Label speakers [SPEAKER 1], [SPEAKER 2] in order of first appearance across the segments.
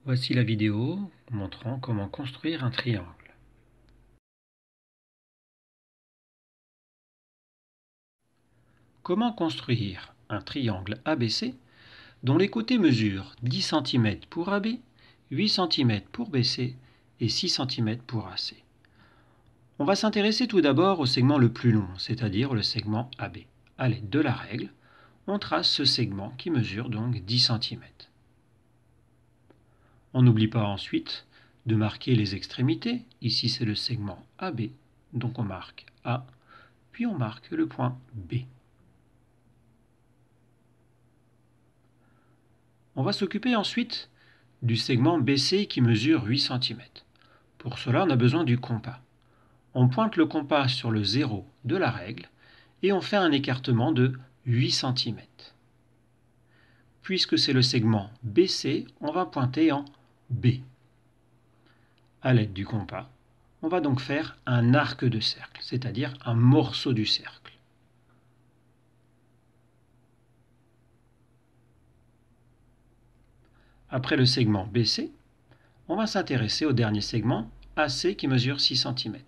[SPEAKER 1] Voici la vidéo montrant comment construire un triangle. Comment construire un triangle ABC dont les côtés mesurent 10 cm pour AB, 8 cm pour BC et 6 cm pour AC. On va s'intéresser tout d'abord au segment le plus long, c'est-à-dire le segment AB. À l'aide de la règle, on trace ce segment qui mesure donc 10 cm. On n'oublie pas ensuite de marquer les extrémités. Ici c'est le segment AB, donc on marque A, puis on marque le point B. On va s'occuper ensuite du segment BC qui mesure 8 cm. Pour cela, on a besoin du compas. On pointe le compas sur le 0 de la règle et on fait un écartement de 8 cm. Puisque c'est le segment BC, on va pointer en B. À l'aide du compas, on va donc faire un arc de cercle, c'est-à-dire un morceau du cercle. Après le segment BC, on va s'intéresser au dernier segment AC qui mesure 6 cm.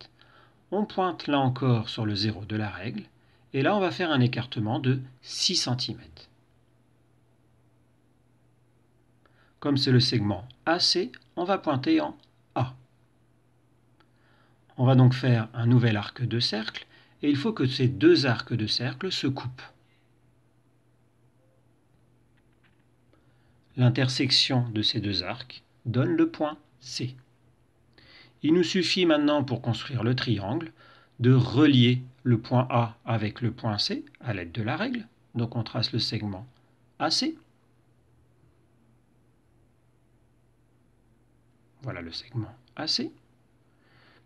[SPEAKER 1] On pointe là encore sur le 0 de la règle, et là on va faire un écartement de 6 cm. Comme c'est le segment AC, on va pointer en A. On va donc faire un nouvel arc de cercle, et il faut que ces deux arcs de cercle se coupent. L'intersection de ces deux arcs donne le point C. Il nous suffit maintenant pour construire le triangle de relier le point A avec le point C à l'aide de la règle. Donc on trace le segment AC. Voilà le segment AC.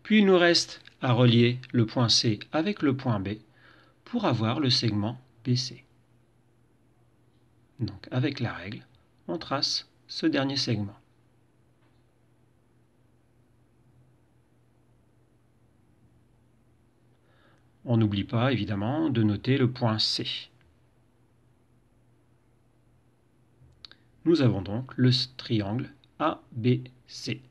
[SPEAKER 1] Puis il nous reste à relier le point C avec le point B pour avoir le segment BC. Donc avec la règle, on trace ce dernier segment. On n'oublie pas évidemment de noter le point C. Nous avons donc le triangle ABC.